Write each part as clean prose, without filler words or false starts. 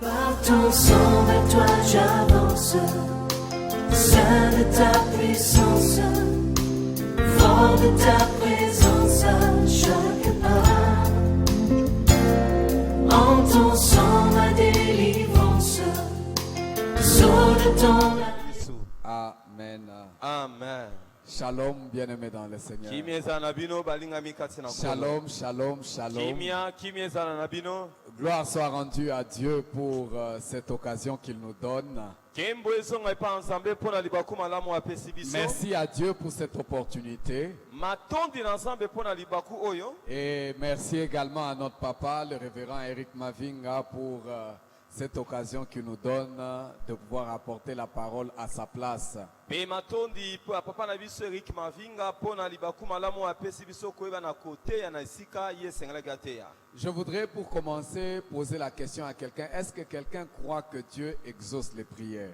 Par ton sang, vers toi j'avance, saint de ta puissance, fort de ta présence à chaque pas. En ton sang, ma délivrance, sors de ton Amen. Amen. Shalom, bien-aimés dans le Seigneur. Shalom, shalom, shalom. Gloire soit rendue à Dieu pour cette occasion qu'il nous donne. Merci à Dieu pour cette opportunité. Et merci également à notre papa, le révérend Eric Mavinga, pour cette occasion qu'il nous donne de pouvoir apporter la parole à sa place. Je voudrais pour commencer poser la question à quelqu'un. Est-ce que quelqu'un croit que Dieu exauce les prières?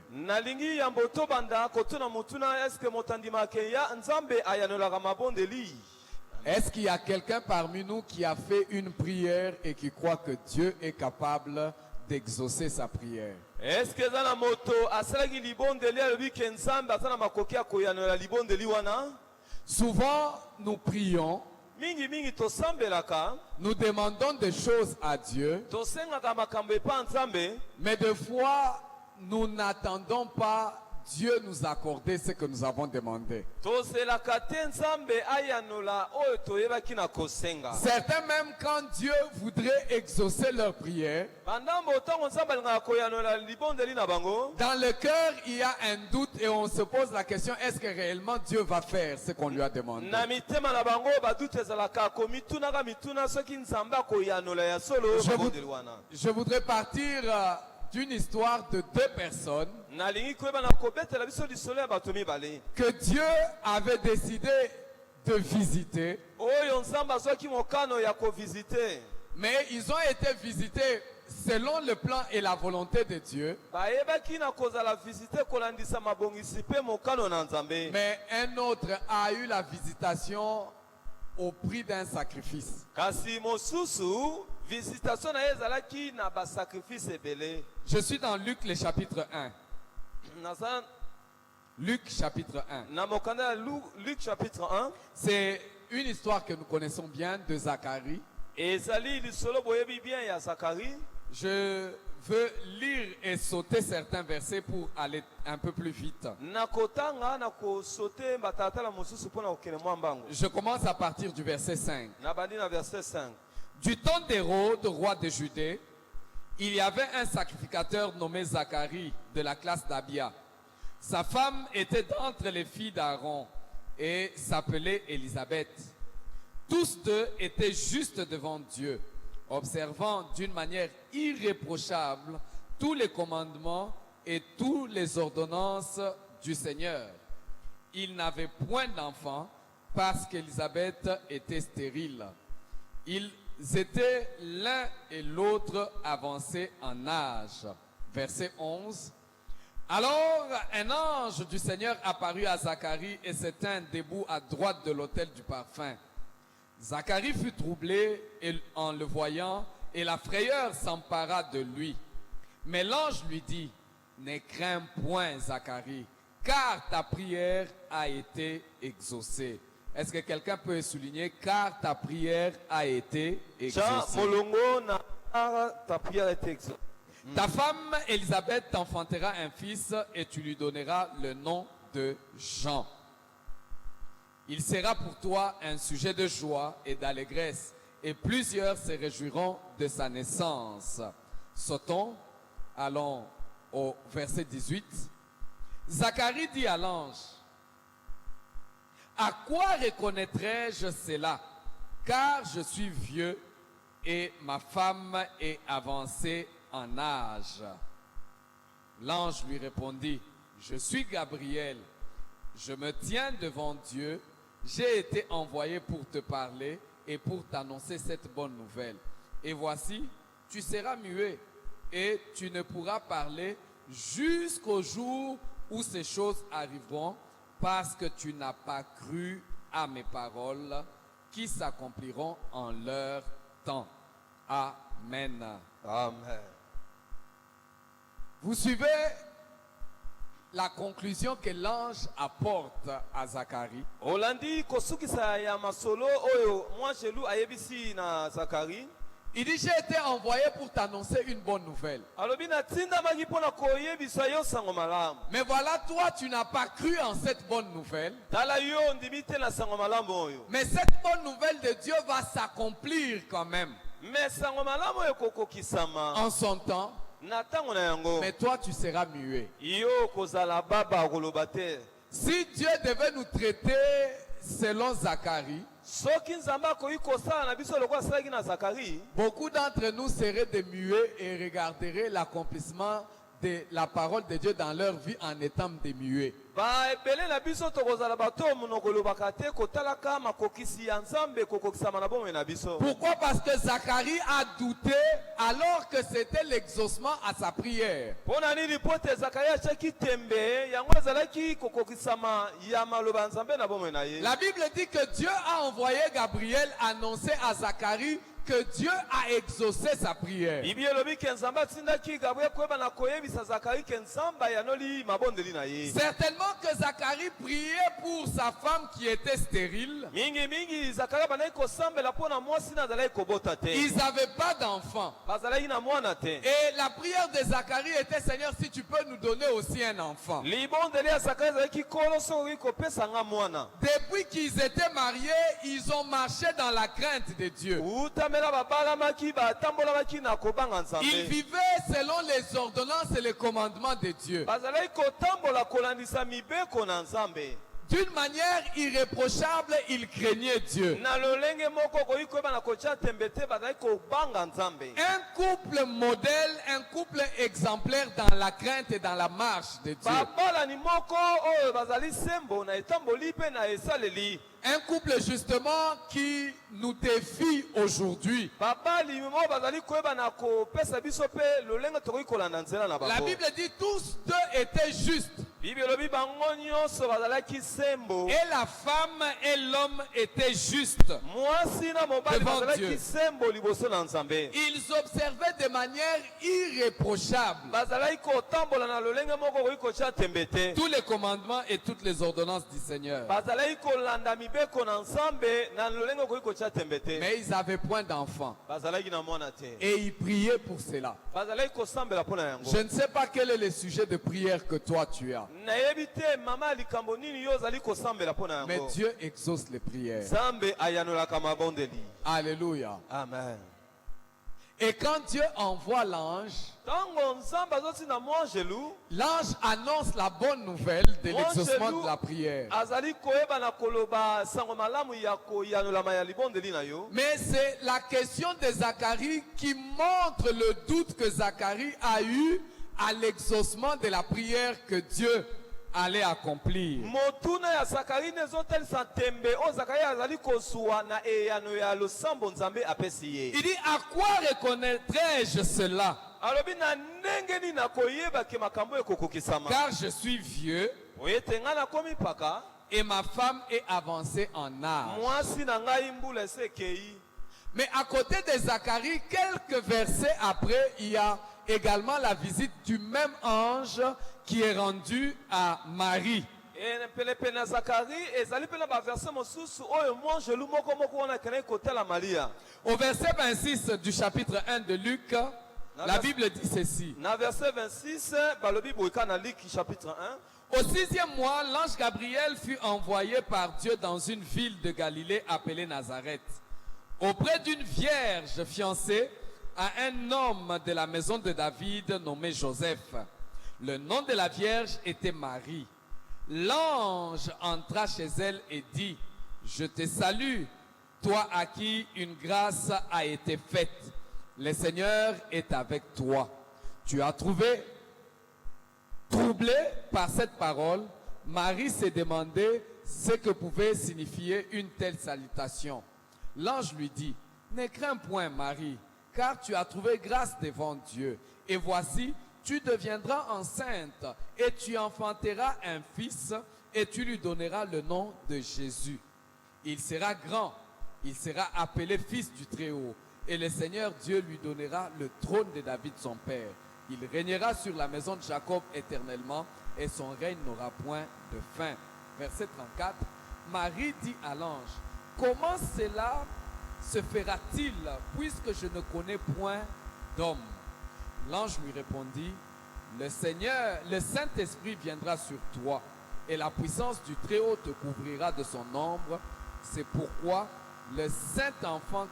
Est-ce qu'il y a quelqu'un parmi nous qui a fait une prière et qui croit que Dieu est capable d'exaucer sa prière? Est-ce que dans la moto asalaki libondeli alobi ke nzambe aza na makoki ya koyanola libondeli wana? Souvent nous prions, Mingi tosambelaka, nous demandons des choses à Dieu, tosengaka makambo epa nzambe, mais des fois nous n'attendons pas Dieu nous accorder ce que nous avons demandé. tozelaka te nzambe ayanola oyo toyebaki na kosenga. Certains même quand Dieu voudrait exaucer leur prière, Bandambo ntango nzambe alingaka koyanola libondeli na bango, dans le cœur il y a un doute et on se pose la question, est-ce que réellement Dieu va faire ce qu'on lui a demandé? na mitema na bango badutu ezalaka komitunaka mituna soki nzambe akoyanola ya solo libondeli wana. Je voudrais partir d'une histoire de deux personnes Nalingi koyeba na kobetela biso lisolo ya bato mibale. que Dieu avait décidé de visiter, Oyo nzambe azwaki mokano ya kovisite. mais ils ont été visités selon le plan et la volonté de Dieu. Bayebaki na kozala visite kolandisa mabongisi pe mokano na nzambe. Mais un autre a eu la visitation au prix d'un sacrifice. Kasi mosusu visitation na ye ezalaki na basacrifice ebele. Je suis dans Luc le chapitre 1. Naza Luc chapitre 1. na mokanda ya Luc chapitre 1. C'est une histoire que nous connaissons bien de Zacharie. Ezali lisolo boyebi bien ya Zacharie. Je veux lire et sauter certains versets pour aller un peu plus vite. Na kotanga na kosote batatala mosusu pona kokele mwa mbango. Je commence à partir du verset 5. Na bandi na verset 5. Du temps d'Hérode, roi de Judée, il y avait un sacrificateur nommé Zacharie de la classe d'Abia. Sa femme était d'entre les filles d'Aaron et s'appelait Élisabeth. Tous deux étaient justes devant Dieu, observant d'une manière irréprochable tous les commandements et toutes les ordonnances du Seigneur. Ils n'avaient point d'enfants parce qu'Élisabeth était stérile. Ils étaient l'un et l'autre avancés en âge. Verset 11. Alors un ange du Seigneur apparut à Zacharie et se tint debout à droite de l'autel du parfum. Zacharie fut troublé en le voyant et la frayeur s'empara de lui. Mais l'ange lui dit, ne crains point Zacharie, car ta prière a été exaucée. Est-ce que quelqu'un peut souligner, car ta prière a été exaucée? Ta prière est exaucée. Ta femme Élisabeth t'enfantera un fils et tu lui donneras le nom de Jean. Il sera pour toi un sujet de joie et d'allégresse et plusieurs se réjouiront de sa naissance. Sautons, allons au verset 18. Zacharie dit à l'ange, à quoi reconnaîtrai-je cela? Car je suis vieux et ma femme est avancée en âge. L'ange lui répondit, je suis Gabriel, je me tiens devant Dieu, j'ai été envoyé pour te parler et pour t'annoncer cette bonne nouvelle. Et voici, tu seras muet et tu ne pourras parler jusqu'au jour où ces choses arriveront, parce que tu n'as pas cru à mes paroles qui s'accompliront en leur temps. Amen. Amen. Vous suivez la conclusion que l'ange apporte à Zacharie. olandi kosukisa ya masolo oyo mwangelu ayebisi na Zakari. Il dit, j'ai été envoyé pour t'annoncer une bonne nouvelle. alobi natindamaki mpo na koyebisa yo sango malamu. Mais voilà, toi, tu n'as pas cru en cette bonne nouvelle. tala yo ndimi te na sango malamu oyo. Mais cette bonne nouvelle de Dieu va s'accomplir quand même me sango malamu oyo kokokisama en son temps. na ntango na yango. Mais toi, tu seras muet. yo kozala baba koloba te. Si Dieu devait nous traiter selon Zacharie, soki nzambe akoki kosala na biso lokola asalaki na Zakari, beaucoup d'entre nous seraient des muets et regarderaient l'accomplissement de la parole de Dieu dans leur vie en étant des muets. ebele na biso tokozala bato oyo monoko elobaka te kotalaka makokisi ya nzambe kokokisama na bomoi na biso. Pourquoi? Parce que Zacharie a douté alors que c'était l'exaucement à sa prière. mpo na nini? po te Zakari atiaki tembe yango ezalaki kokokisama ya maloba ya nzambe na bomoi na ye. La Bible dit que Dieu a envoyé Gabriel annoncer à Zacharie que Dieu a exaucé sa prière. bibi elobi ke nzambe atindaki Gabriel koyeba na koyebisa Zakari ke nzambe ayanoli mabondeli na ye. Certainement que Zacharie priait pour sa femme qui était stérile. mingi Zakari bandaki kosambela mpo na mwasi na azalaki kobota te. Ils n'avaient pas d'enfant. bazalaki na mwana te. Et la prière de Zacharie était, Seigneur, si tu peux nous donner aussi un enfant. libondeli ya Zakari ezalaki kolo soki kopesa nga mwana. Depuis qu'ils étaient mariés, ils ont marché dans la crainte de Dieu. utamela babalamaki batambolamaki na kobanga nzambe. Ils vivaient selon les ordonnances et les commandements de Dieu. bazalaki kotambola kolandisa mibeko na nzambe. D'une manière irréprochable, ils craignaient Dieu. na lolenge moko koyi koyeba na kotia tembe te bazalaki kobanga nzambe. Un couple modèle, un couple exemplaire dans la crainte et dans la marche de Dieu. babalani moko oyo bazali sembo na etamboli mpe na esaleli. Un couple justement qui nous défie aujourd'hui. babali mo bazali koyeba na kopesa biso mpe lolenge tokoki kolanda nzela na La bango. Bible dit tous deux étaient justes. bibi elobi bango nyonso bazalaki sembo. Et la femme et l'homme étaient justes. mwasi na mobali Devant bazalaki Dieu. sembo liboso na nzambe. Ils observaient de manière irréprochable bazalaki kotambola na lolenge moko koki kotia tembe te. tous les commandements et toutes les ordonnances du Seigneur. bazalaki kolanda mibeko na nzambe na lolenge koki kotia tembe te. Mais ils n'avaient point d'enfant. bazalaki na mwana te. Et ils priaient pour cela. bazalaki kosambela mpo na yango. Je ne sais pas quel est le sujet de prière que toi tu as. nayebi te mama ya likambo nini yo ozali kosambela mpo na Mais yango. Dieu exauce les prières. nzambe ayanolaka mabondeli. Alléluia. amen. Et quand Dieu envoie l'ange, ntango nzambe azotinda mwangelu, l'ange annonce la bonne nouvelle de l'exaucement de la prière. azali koyeba na koloba sango malamu ya koyanolama ya libondeli na yo. Mais c'est la question de Zacharie qui montre le doute que Zacharie a eu à l'exaucement de la prière que Dieu allait accomplir. motuna ya Zakari nezotalisa tembe o Zakari azali kosuwa na eyano ya losambo nzambe apesi ye. Il dit, à quoi reconnaîtrai-je cela? alobi na ndenge nini nakoyeba ke makambo ekokokisama. Car je suis vieux oyete nga nakomi paka, et ma femme est avancée en âge. mwasi na ngai mbula ese ekei. Mais à côté de Zacharie, quelques versets après, il y a également la visite du même ange qui est rendu à Marie. pelepele na Zakari ezali mpe na baverse mosusu oyo mwangelu moko moko wana akendeki kotala Maria. Au verset 26 du chapitre 1 de Luc, la Bible dit ceci. na verset 26 balobi boyika na Luc chapitre 1. Au 6e mois, l'ange Gabriel fut envoyé par Dieu dans une ville de Galilée appelée Nazareth, auprès d'une vierge fiancée à un homme de la maison de David nommé Joseph. Le nom de la vierge était Marie. L'ange entra chez elle et dit, je te salue, toi à qui une grâce a été faite. Le Seigneur est avec toi. Tu as trouvé. Troublée par cette parole, Marie s'est demandé ce que pouvait signifier une telle salutation. L'ange lui dit, ne crains point Marie, car tu as trouvé grâce devant Dieu. Et voici, tu deviendras enceinte et tu enfanteras un fils et tu lui donneras le nom de Jésus. Il sera grand, il sera appelé fils du Très-Haut et le Seigneur Dieu lui donnera le trône de David son père. Il régnera sur la maison de Jacob éternellement et son règne n'aura point de fin. Verset 34. Marie dit à l'ange, comment cela se fera-t-il puisque je ne connais point d'homme? L'ange lui répondit, le Saint-Esprit viendra sur toi et la puissance du Très-Haut te couvrira de son ombre. C'est pourquoi le Saint-Enfant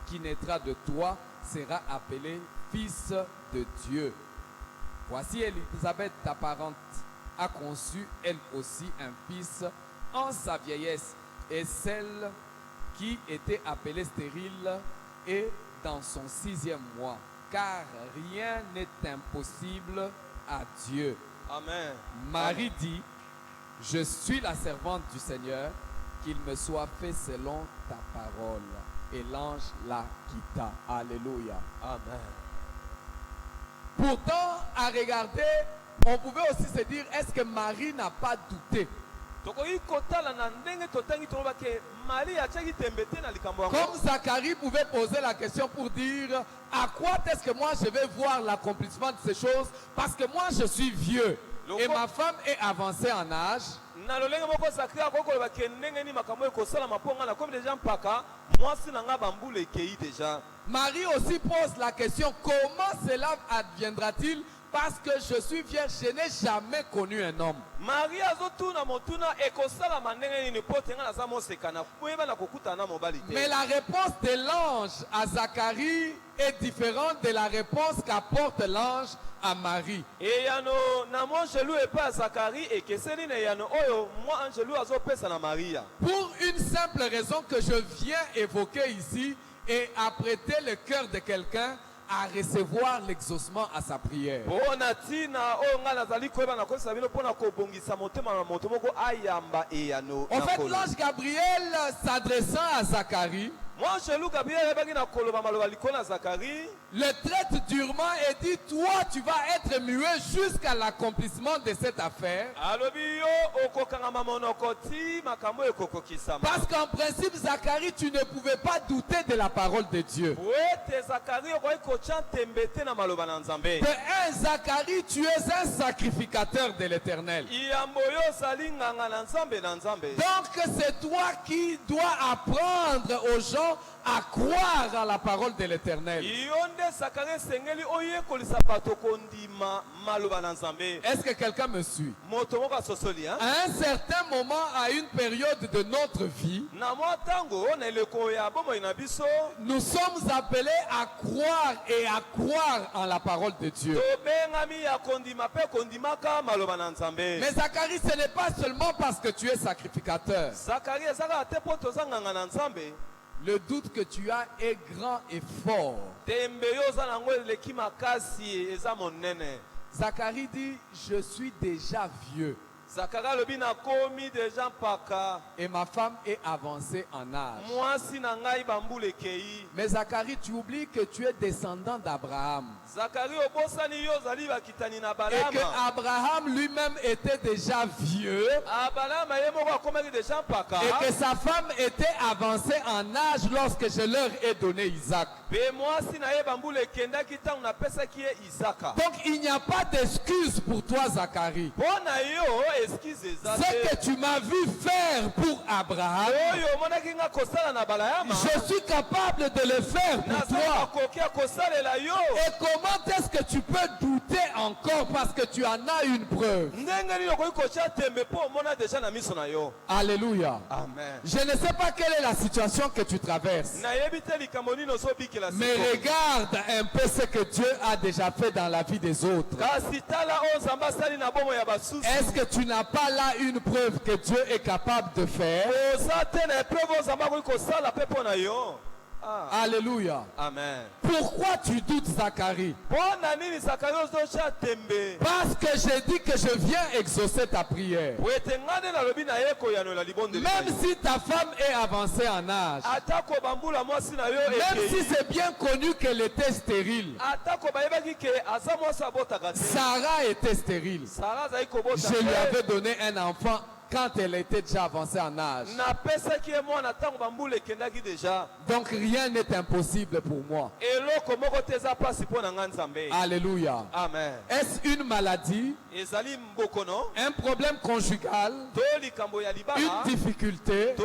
qui naîtra de toi sera appelé Fils de Dieu. Voici Élisabeth, ta parente, a conçu elle aussi un fils en sa vieillesse, et celle qui était appelée stérile est dans son 6e mois, car rien n'est impossible à Dieu. Amen. Marie dit, je suis la servante du Seigneur, qu'il me soit fait selon ta parole. Et l'ange la quitta. Alléluia. Amen. Pourtant, à regarder, on pouvait aussi se dire, est-ce que Marie n'a pas douté? Comme Zacharie pouvait poser la question pour dire, à quoi est-ce que moi je vais voir l'accomplissement de ces choses? Parce que moi je suis vieux et ma femme est avancée en âge. Marie aussi pose la question, comment cela adviendra-t-il? Parce que je suis vierge, je n'ai jamais connu un homme. Mais la réponse de l'ange à Zacharie est différente de la réponse qu'apporte l'ange à Marie. Pour une simple raison que je viens évoquer ici et apprêter le cœur de quelqu'un à recevoir l'exaucement à sa prière. En fait, l'ange Gabriel s'adressant à Zacharie, le traite durement et dit, toi tu vas être muet jusqu'à l'accomplissement de cette affaire. Parce qu'en principe, Zacharie, tu ne pouvais pas douter de la parole de Dieu. De un, Zacharie, tu es un sacrificateur de l'Éternel. Donc c'est toi qui dois apprendre aux gens à croire à la parole de l'Éternel. Est-ce que quelqu'un me suit? À un certain moment, à une période de notre vie, nous sommes appelés à croire et à croire en la parole de Dieu. Mais Zacharie, ce n'est pas seulement parce que tu es sacrificateur. Le doute que tu as est grand et fort. Zacharie dit, je suis déjà vieux. Et ma femme est avancée en âge. Mais Zacharie, tu oublies que tu es descendant d'Abraham. Et que Abraham lui-même était déjà vieux. Et que sa femme était avancée en âge lorsque je leur ai donné Isaac. Donc il n'y a pas d'excuse pour toi, Zacharie. Ce que tu m'as vu faire pour Abraham, je suis capable de le faire pour toi. Et comment est-ce que tu peux douter encore parce que tu en as une preuve? Alléluia. Amen. Je ne sais pas quelle est la situation que tu traverses. Mais regarde un peu ce que Dieu a déjà fait dans la vie des autres. Est-ce que tu n'as pas là une preuve que Dieu est capable de faire? Alléluia. Amen. Pourquoi tu doutes, Zacharie? Parce que j'ai dit que je viens exaucer ta prière. Même si ta femme est avancée en âge, même si c'est bien connu qu'elle était stérile, Sarah était stérile. Je lui avais donné un enfant quand elle était déjà avancée en âge. napesaki ye mwana ntango bambula ekendaki deja. Donc rien n'est impossible pour moi. eloko moko te eza mpasi mpo na ngai nzambe. Alléluia. Amen. Est-ce une maladie, ezali mbokono un problème conjugal, to likambo ya une libala difficulté? to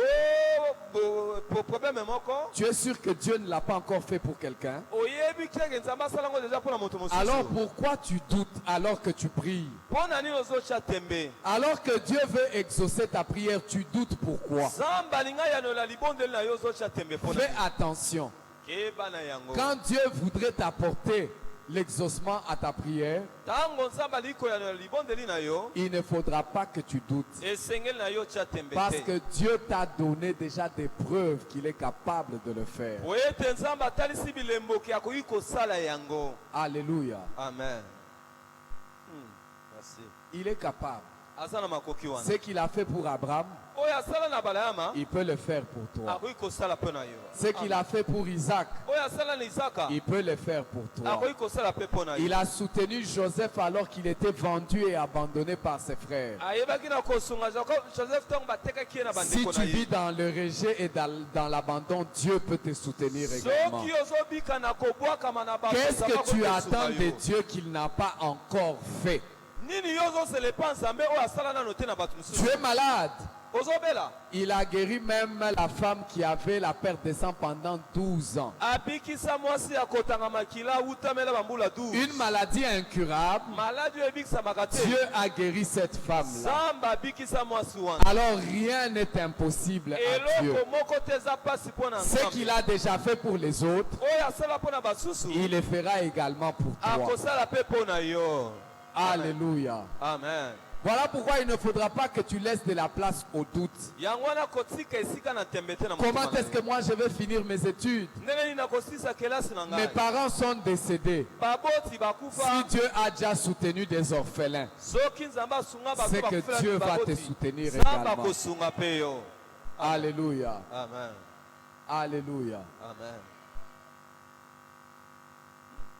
probleme moko Tu es sûr que Dieu ne l'a pas encore fait pour quelqu'un? oyebi keke nzambe asala ngo deja mpo na moto mosusu. Alors pourquoi tu doutes alors que tu pries? mpo na nini ozotya tembe? Alors que Dieu veut exaucer ta prière, tu doutes pourquoi? nzambe alinga yanola libondeli na yo ozotya tembe mpo na Fais attention. keba na yango. Quand Dieu voudrait t'apporter l'exaucement à ta prière, ntango nzambe alingi koyanola libondeli na yo il ne faudra pas que tu doutes. esengeli na yo tya tembe Parce te. que Dieu t'a donné déjà des preuves qu'il est capable de le faire. po ete nzambe atalisi bilemboki akoki kosala yango. Alléluia. Amen. Merci. Il est capable. aza na makoki wana. Ce qu'il a fait pour Abraham, oyo asala na balayama il peut le faire pour toi. akoki kosala mpo na yo. Ce qu'il a fait pour Isaac, oyo asala na isaka il peut le faire pour toi. akoki kosala mpe mpo na yo. Il a soutenu Joseph alors qu'il était vendu et abandonné par ses frères. ayebaki na kosunga joseph ntango batekaki ye na Si bandeko tu na vis ye. dans le rejet et dans l'abandon, Dieu peut te soutenir également. soki ozobika na kobwakama na bato, Qu'est-ce Nzambe que tu akokosunga attends de yo. Dieu qu'il n'a pas encore fait? nini yo ozoselepa nzambe oyo asala nano te na bato Tu mosusu? es malade. ozobela Il a guéri même la femme qui avait la perte de sang pendant 12 ans. abikisa mwasi ya kotanga makila autamela bambula 12. Une maladie incurable, maladi oyo ebikisamaka te. Dieu a guéri cette femme-là. nzambe abikisa mwasi wana. Alors rien n'est impossible à Dieu. eloko moko te eza mpasi mpo na Ce nzambe. qu'il a déjà fait pour les autres, oyo asala mpo na basusu il le fera également pour toi. akosala mpe mpo na yo. Alléluia. amen. Voilà pourquoi il ne faudra pas que tu laisses de la place au doute. yango wana kotika esika na tembe te na motema Comment na est-ce que yo. moi je vais finir mes études? ndenge nini nakosisa kelasi na Mes ngai. parents sont décédés. baboti Si bakufa. Dieu a déjà soutenu des orphelins, soki nzambe asunga bato c'est que bakufela Dieu va te baboti, soutenir nzambe également. akosunga mpe yo. Alléluia. amen. Alléluia. amen.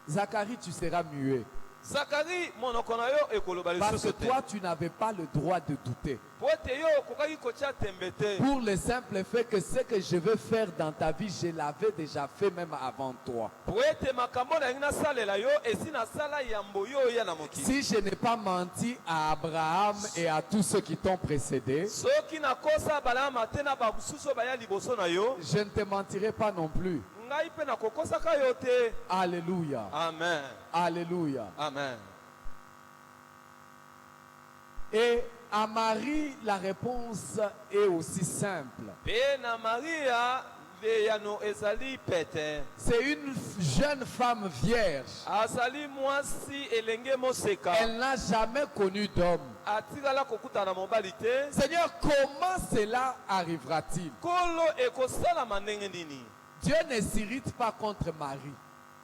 Zacharie, tu seras muet. zakari monoko na yo ekoloba Parce que lisusu te. toi, tu n'avais pas le droit de douter. po ete yo okokaki kotya tembe te. Pour le simple fait que ce que je veux faire dans ta vie, je l'avais déjà fait même avant toi. po ete makambo na yangi nasalela yo esi nasala yambo yo oya na mokili. Si je n'ai pas menti à Abraham et à tous ceux qui t'ont précédé, soki nakosa balama te na bamosusu baya liboso na yo, je ne te mentirai pas non plus. ngai mpe nakokosaka yo te. Alléluia. amen. Alléluia. amen. Et à Marie, la réponse est aussi simple. mpe na maria leyano ezali pete. C'est une jeune femme vierge. azali mwasi elenge moseka. Elle n'a jamais connu d'homme. atikala kokutana na mobali te. Seigneur, comment cela arrivera-t-il? kolo ekosalama ndenge nini? Dieu ne s'irrite pas contre Marie.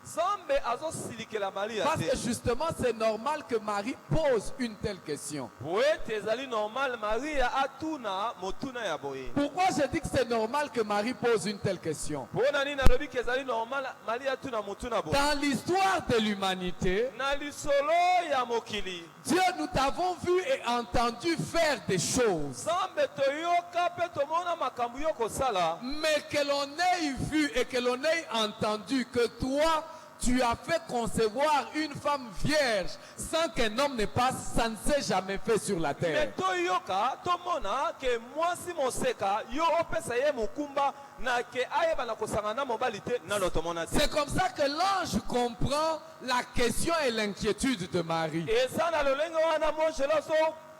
nzambe azosilikela maria Parce que te. justement, c'est normal que Marie pose une telle question. po ete ezali normal maria atuna motuna ya boye. Pourquoi je dis que c'est normal que Marie pose une telle question? mpo na nini nalobi ke ezali normal maria atuna motuna boye. Dans l'histoire de l'humanité, na lisolo ya mokili Dieu, nous t'avons vu et entendu faire des choses. nzambe toyoka mpe tomona makambo yo kosala. Mais que l'on ait vu et que l'on ait entendu que toi, tu as fait concevoir une femme vierge sans qu'un homme ne passe, ça ne s'est jamais fait sur la me terre. toyoka tomona ke mwasi moseka yo opesa ye mokumba na ke ayeba na kosanga na mobali te nano tomona te. C'est comme ça que l'ange comprend la question et l'inquiétude de Marie. eza na lolenge wana monjela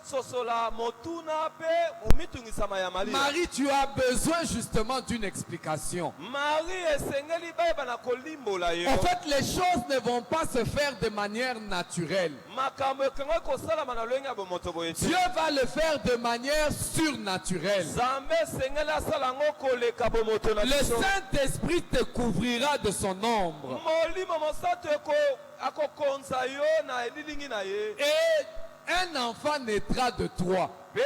sosola motuna mpe omitungisama ya maria. Marie, tu as besoin justement d'une explication. marie esengeli bayeba na kolimbola yo. En fait, les choses ne vont pas se faire de manière naturelle. makambo ekengai kosalama na lolenge ya bomoto boye te. Dieu va le faire de manière surnaturelle. nzambe esengeli asala yango koleka bomoto na Le biso. Saint-Esprit te couvrira de son ombre. molimo mosantu akokonza yo na elilingi na ye. Et un enfant naîtra de toi. pe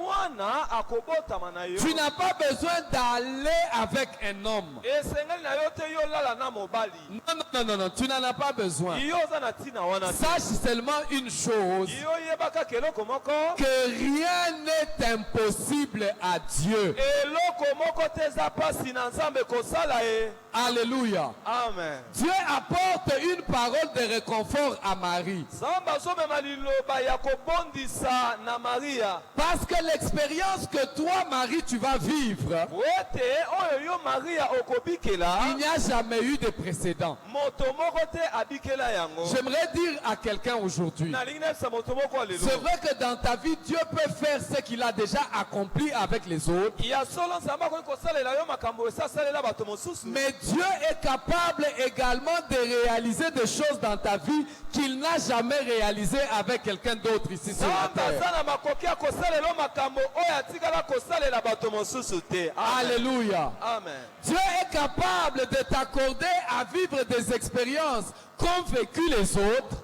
mwana akobotama na yo. Tu n'as pas besoin d'aller avec un homme. Esengeli na yo te yo lala na mobali. Non, tu n'en as pas besoin. Yo za na tina wana te. Sache seulement une chose, Yo yebaka keloko moko. que rien n'est impossible à Dieu. Eloko moko te za pasi na Nzambe kosala e. Alléluia. Amen. Dieu apporte une parole de réconfort à Marie. Nzambe azomema liloba ya kobondisa na Maria. Parce que l'expérience que toi, Marie, tu vas vivre, Wete oyo yo Maria okobikela. il n'y a jamais eu de précédent. Moto moko te abikela yango. J'aimerais dire à quelqu'un aujourd'hui, Nalingi nayebisa moto moko lelo. c'est vrai que dans ta vie, Dieu peut faire ce qu'il a déjà accompli avec les autres, Ya solo Nzambe akoki kosalela yo makambo esasalela bato mosusu. mais Dieu est capable également de réaliser des choses dans ta vie qu'il n'a jamais réalisées avec quelqu'un d'autre ici sur la Nzambe terre. aza na makoki ya kosalela yo makambo oyo atikala kosalela bato mosusu te. Amen. Alléluia. Amen. Dieu est capable de t'accorder à vivre des expériences qu'ont vécu les autres,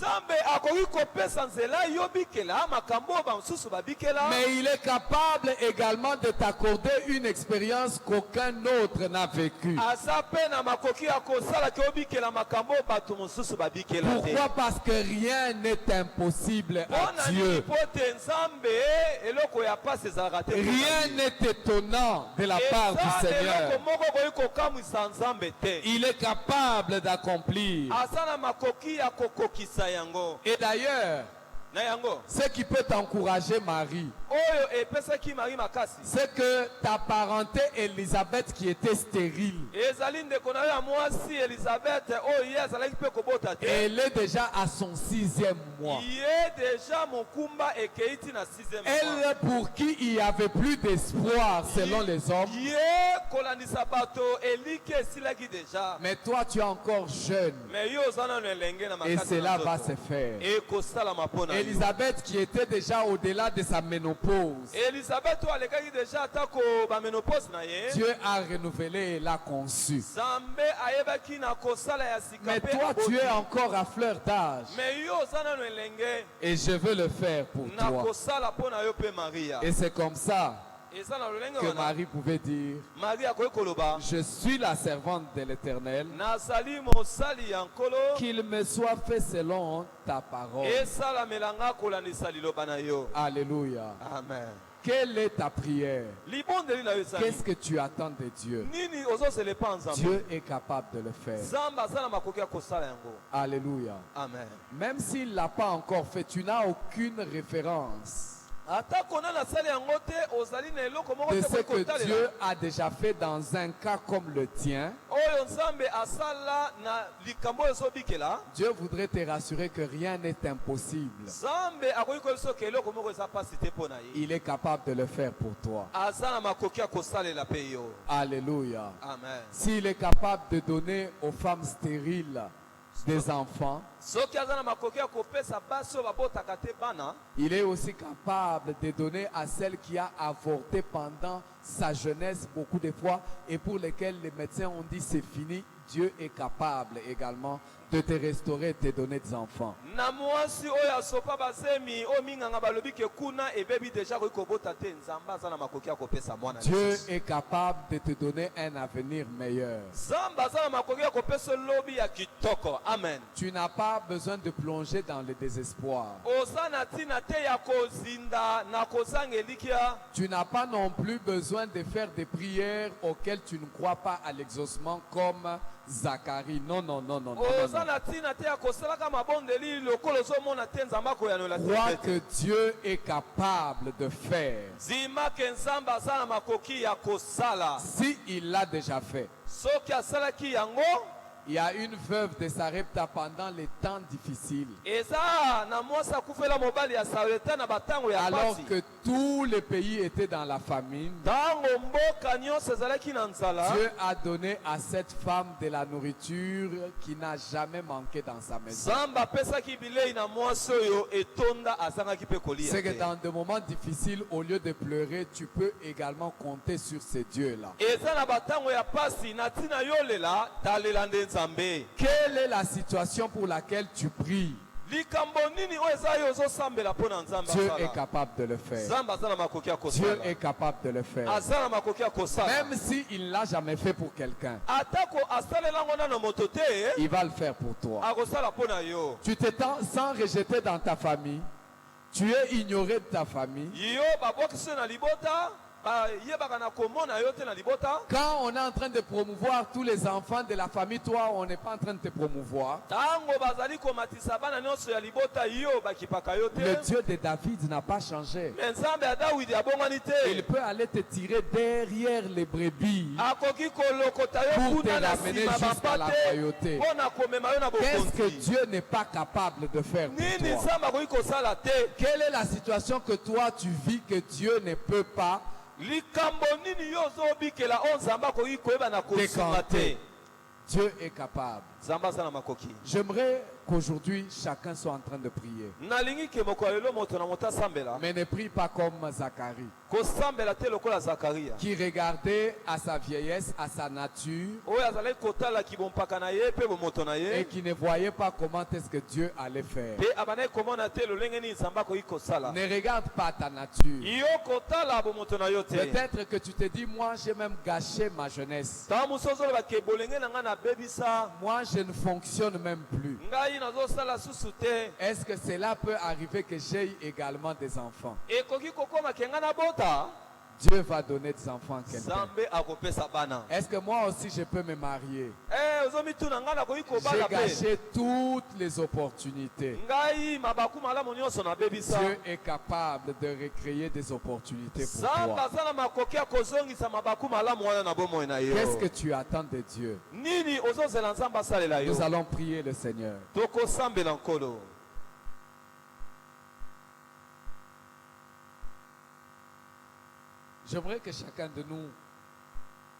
Nzambe akoki kopesa nzela yo bikela makambo oyo bamosusu babikela. mais il est capable également de t'accorder une expérience qu'aucun autre n'a vécue. Aza pe na makoki ya kosala ke obikela makambo oyo bato mosusu babikela te. Pourquoi? Parce que rien n'est impossible à Mpona nini Dieu. po te Nzambe eloko ya pasi ezalaka te. Rien n'est étonnant de la part du Eza Seigneur. eloko moko boyi kokamwisa Nzambe te. Il est capable d'accomplir. Aza na makoki ya kokokisa yango. Et d'ailleurs, Na yango ce qui peut t'encourager, Marie, oyo epesaki Marie makasi. c'est que ta parenté Élisabeth qui était stérile, Ezali ndeko na yo ya mwasi Elisabeth oyo ye azalaki mpe kobota te. elle est déjà à son 6e mois. Ye deja mokumba ekeiti na 6e mois. Elle pour qui il n'y avait plus d'espoir selon les hommes. Ye kolandisa bato eliki esilaki deja. Mais toi tu es encore jeune Mais yo oza nano elenge na et makasi cela na va nzoto. se faire. Ekosalama mpo na yo. Élisabeth qui était déjà au-delà de sa ménopause, Elisabeth oyo alekaki deja atako baménopause na ye. Dieu a renouvelé et l'a conçu. Nzambe ayebaki na kosala ya sika Mais mpe toi tu aboti. es encore à fleur d'âge Mais yo oza nano elenge et je veux le faire pour na toi. kosala mpo na yo mpe Maria. Et c'est comme ça Eza na lolenge que wana Marie pouvait dire, Maria akoki koloba je suis la servante de l'Éternel, nazali mosali ya nkolo qu'il me soit fait selon ta parole. esalamelanga kolandisa liloba na yo. Alléluia. Amen. Quelle est ta prière? Libondeli na yo ezali Qu'est-ce que tu attends de Dieu? nini ozoselepa Nzambe? Dieu est capable de le faire. Nzambe aza na makoki ya kosala yango. Alléluia. Amen. Même s'il ne l'a pas encore fait, tu n'as aucune référence Ata kona nasali yango te ozali na eloko moko de te ce que kokotalela. Dieu a déjà fait dans un cas comme le tien. Oyo Nzambe asala na likambo oyo ezobikela. Dieu voudrait te rassurer que rien n'est impossible. Nzambe akoki koyebiso ke eloko moko eza pasi te mpo na ye. Il est capable de le faire pour toi. Aza na makoki ya kosalela mpe yo. Alléluia. Amen. S'il est capable de donner aux femmes stériles des enfants, Soki aza na makoki ya kopesa basi oyo babotaka te bana, il est aussi capable de donner à celle qui a avorté pendant sa jeunesse beaucoup de fois et pour lesquelles les médecins ont dit c'est fini. Dieu est capable également de te restaurer et te donner des enfants. na mwasi oyo asopa basemi oyo minganga balobi ke kuna ebebi deja koki kobota te, Nzambe aza na makoki ya kopesa mwana Dieu lisusu. est capable de te donner un avenir meilleur. Nzambe aza na makoki ya kopesa lobi ya kitoko. Amen. Tu n'as pas besoin de plonger dans le désespoir. Oza na ntina te ya kozinda na kozanga elikya. Tu n'as pas non plus besoin de faire des prières auxquelles tu ne crois pas à l'exaucement comme Zacharie. Non, non, non, non, non, non, Oza non. na ntina te ya kosalaka mabondeli lokolo ozomona te Nzambe akoyanola Crois te. que Dieu est capable de faire. Zima ke Nzambe aza na makoki ya kosala. Si il l'a déjà fait. Soki asalaki yango, Il y a une veuve de Sarepta pendant les temps difficiles. eza na mwasi akufela mobali ya Sarepta na batango ya Alors pasi. que tous les pays étaient dans la famine, Ntango mboka nyonso ezalaki na nzala, Dieu a donné à cette femme de la nourriture qui n'a jamais manqué dans sa maison. Nzambe apesaki bilei na mwasi oyo etonda azangaki mpe kolia C'est que te. dans des moments difficiles, au lieu de pleurer, tu peux également compter sur ces dieux-là. Eza na batango ya pasi na ntina yolela talela nde Nzambe. Quelle est la situation pour laquelle tu pries? likambo nini oyo eza yo ozosambela mpo na nzambe Dieu asala? est capable de le faire. nzambe aza na makoki ya Dieu kosala est capable de le faire. aza na makoki ya kosala Même s'il ne l'a jamais fait pour quelqu'un, atako asalelango nano moto te il va le faire pour toi. akosala mpo na yo. Tu te sens rejeté dans ta famille. Tu es ignoré de ta famille. Yo babokisi na libota bayebaka na komona yo te na libota. Quand on est en train de promouvoir tous les enfants de la famille, toi, on n'est pas en train de te promouvoir. Tango bazali komatisa bana nyonso ya libota yo bakipaka yo Le te. Dieu de David n'a pas changé. Me nzambe ya Dawidi abongwani te. Il peut aller te tirer derrière les brebis akoki kolokota yo pour te kuna na ramener nsima jusqu'à la bapate royauté. mpo na komema yo na Qu'est-ce que bokonzi. Dieu n'est pas capable de faire pour Nini toi? nzambe akoki kosala te? Quelle est la situation que toi tu vis que Dieu ne peut pas likambo nini yo ozobikela o nzambe akoki koyeba na kosunga te? décanter? Dieu est capable. nzambe aza na makoki. J'aimerais qu'aujourd'hui chacun soit en train de prier. nalingi ke moko ya lelo moto na moto asambela Mais ne prie pas comme Zacharie, kosambela te lokola zakaria qui regardait à sa vieillesse, à sa nature, oyo azalaki kotalaki bompaka na ye mpe bomoto na et ye qui ne voyait pas comment est-ce que Dieu allait faire. mpe abandaki komona te lolenge nini nzambe akoki kosala. Ne regarde pas ta nature. yo kotala bomoto na yo te. Peut-être que tu te dis, moi j'ai même gâché ma jeunesse. ntango mosu ozoloba ke bolenge na ngai nabebisa Moi je ne fonctionne même plus. ngai nazosala susu te. Est-ce que cela peut arriver que j'aie également des enfants? ekoki kokoma ke ngai nabota Dieu va donner des enfants à quelqu'un. nzambe akopesa bana. Est-ce que moi aussi je peux me marier? ozomituna ngai nakoki J'ai kobala mpe gâché toutes les opportunités. ngai mabaku malamu nyonso nabebisa. Dieu est capable de recréer des opportunités pour nzambe toi. aza na makoki ya kozongisa mabaku malamu wana na bomoi na yo. Qu'est-ce que tu attends de Dieu? nini ozozela nzambe asalela yo? Nous allons prier le Seigneur. tokosambela nkolo. J'aimerais que chacun de nous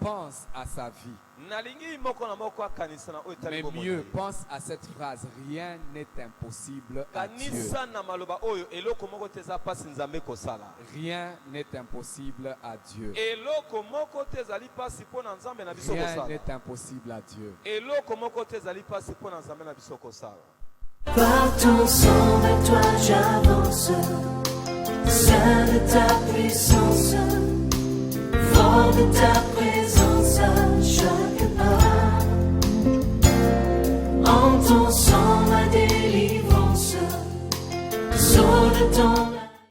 pense à sa vie. nalingi moko na moko akanisa na oyo etali Mais bomoi na mieux, ye. pense à cette phrase. Rien n'est impossible à Dieu. kanisa na maloba oyo eloko moko te eza mpasi nzambe kosala. Rien n'est impossible à Dieu. eloko moko te ezali mpasi mpo na nzambe na biso Rien kosala. n'est impossible à Dieu. eloko moko te ezali mpasi mpo na nzambe na biso kosala. Par ton sang, vers toi j'avance. Saint de ta puissance, fort de ta présence.